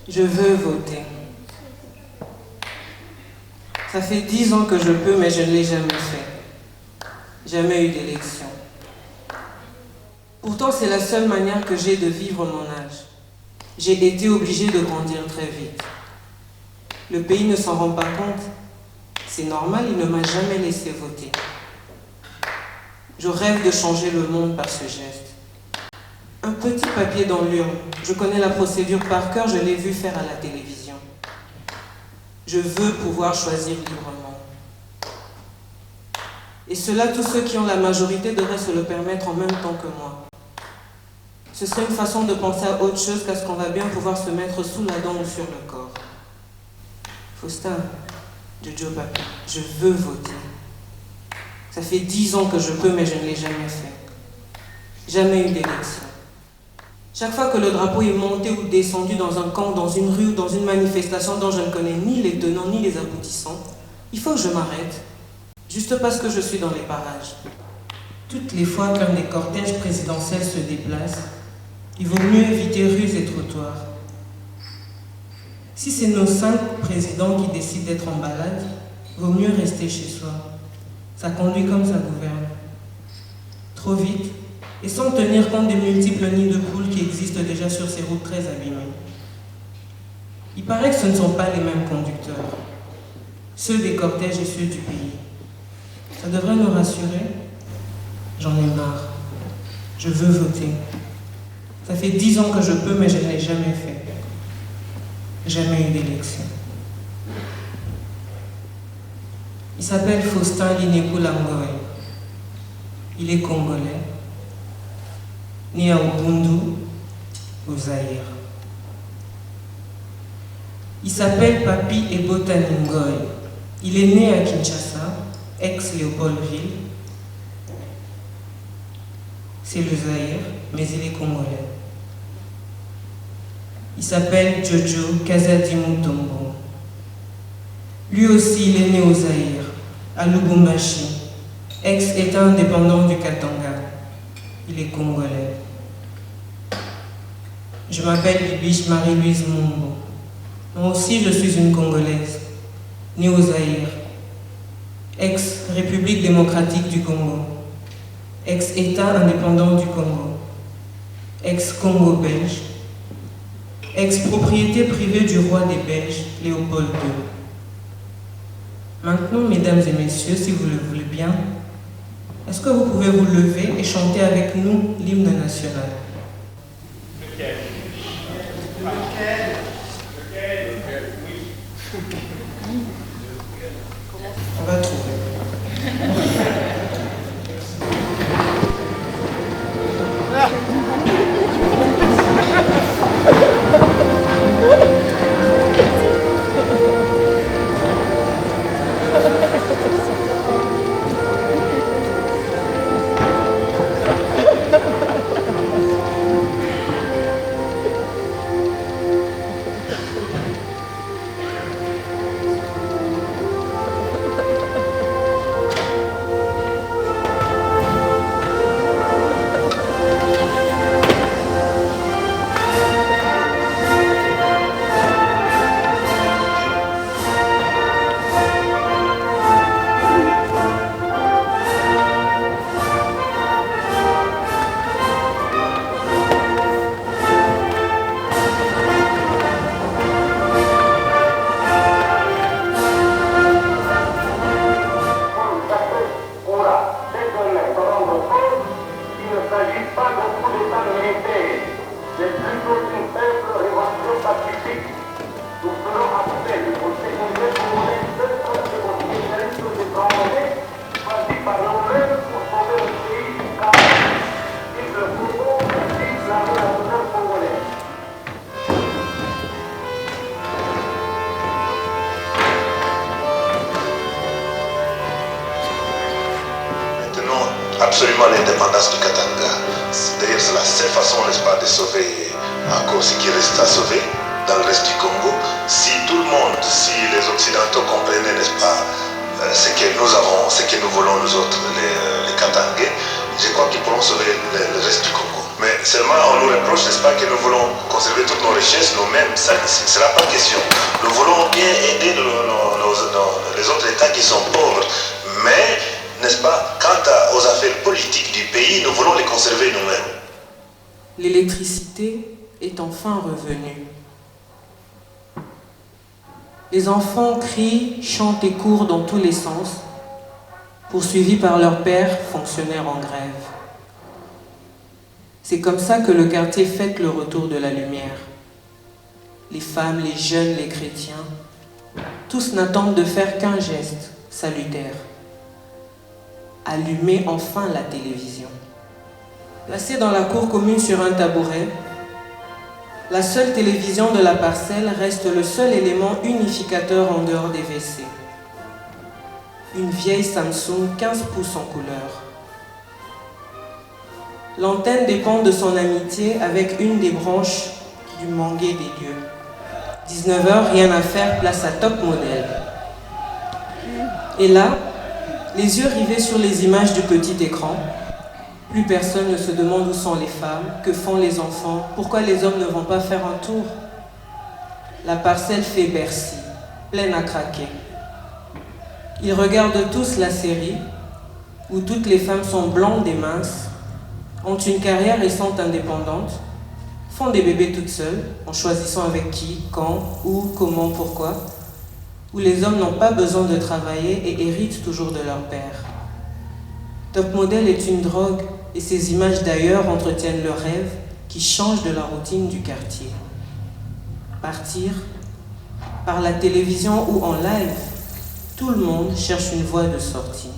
Je veux voter. Ça fait 10 ans que je peux, mais je ne l'ai jamais fait. Jamais eu d'élection. Pourtant, c'est la seule manière que j'ai de vivre mon âge. J'ai été obligée de grandir très vite. Le pays ne s'en rend pas compte. C'est normal, il ne m'a jamais laissé voter. Je rêve de changer le monde par ce geste. Un petit papier dans l'urne. Je connais la procédure par cœur, je l'ai vu faire à la télévision. Je veux pouvoir choisir librement. Et cela, tous ceux qui ont la majorité devraient se le permettre en même temps que moi. Ce serait une façon de penser à autre chose qu'à ce qu'on va bien pouvoir se mettre sous la dent ou sur le corps. Faustin, Jojo Papi, je veux voter. Ça fait 10 ans que je peux, mais je ne l'ai jamais fait. Jamais eu d'élection. Chaque fois que le drapeau est monté ou descendu dans un camp, dans une rue ou dans une manifestation dont je ne connais ni les tenants ni les aboutissants, il faut que je m'arrête, juste parce que je suis dans les parages. Toutes les fois qu'un des cortèges présidentiels se déplace, il vaut mieux éviter rues et trottoirs. Si c'est nos 5 présidents qui décident d'être en balade, vaut mieux rester chez soi. Ça conduit comme ça gouverne. Trop vite, et sans tenir compte des multiples nids de poules qui existent déjà sur ces routes très abîmées. Il paraît que ce ne sont pas les mêmes conducteurs, ceux des cortèges et ceux du pays. Ça devrait nous rassurer. J'en ai marre. Je veux voter. Ça fait 10 ans que je peux, mais je ne l'ai jamais fait. Jamais eu d'élection. Il s'appelle Faustin Linekou Langoy. Il est congolais, né à Ubundu, au Zaïre. Il s'appelle Papi Ebota Ngoy. Il est né à Kinshasa, ex-Léopoldville. C'est le Zaïre, mais il est congolais. Il s'appelle Jojo Kazadi Mutombo. Lui aussi, il est né au Zaïre, à Lubumbashi, ex-État indépendant du Katanga. Il est congolais. Je m'appelle Bibiche Marie-Louise Mumbo. Moi aussi, je suis une Congolaise, née au Zaïre, ex-République démocratique du Congo, ex-État indépendant du Congo, ex-Congo belge, ex-propriété privée du roi des Belges, Léopold II. Maintenant, mesdames et messieurs, si vous le voulez bien, est-ce que vous pouvez vous lever et chanter avec nous l'hymne national? Lequel? Oui. On va trouver. Absolument l'indépendance du Katanga. D'ailleurs, c'est la seule façon, n'est-ce pas, de sauver encore ce qui reste à sauver dans le reste du Congo. Si tout le monde, si les Occidentaux comprenaient, n'est-ce pas, ce que nous avons, ce que nous voulons nous autres, les Katangais, je crois qu'ils pourront sauver le reste du Congo. Mais seulement on nous reproche, n'est-ce pas, que nous voulons conserver toutes nos richesses nous-mêmes. Ça ne sera pas question. Nous voulons bien aider les autres États qui sont pauvres. Mais, n'est-ce pas, quant aux affaires politiques du pays, nous voulons les conserver nous-mêmes. L'électricité est enfin revenue. Les enfants crient, chantent et courent dans tous les sens, poursuivis par leur père, fonctionnaire en grève. C'est comme ça que le quartier fête le retour de la lumière. Les femmes, les jeunes, les chrétiens, tous n'attendent de faire qu'un geste salutaire. Allumer enfin la télévision. Placée dans la cour commune sur un tabouret, la seule télévision de la parcelle reste le seul élément unificateur en dehors des WC. Une vieille Samsung 15 pouces en couleur. L'antenne dépend de son amitié avec une des branches du mangué des lieux. 19h, rien à faire, place à Top Model. Et là, les yeux rivés sur les images du petit écran, plus personne ne se demande où sont les femmes, que font les enfants, pourquoi les hommes ne vont pas faire un tour. La parcelle fait Bercy, pleine à craquer. Ils regardent tous la série, où toutes les femmes sont blondes et minces, ont une carrière et sont indépendantes, font des bébés toutes seules, en choisissant avec qui, quand, où, comment, pourquoi, où les hommes n'ont pas besoin de travailler et héritent toujours de leur père. Top Model est une drogue et ces images d'ailleurs entretiennent le rêve qui change de la routine du quartier. Partir par la télévision ou en live, tout le monde cherche une voie de sortie.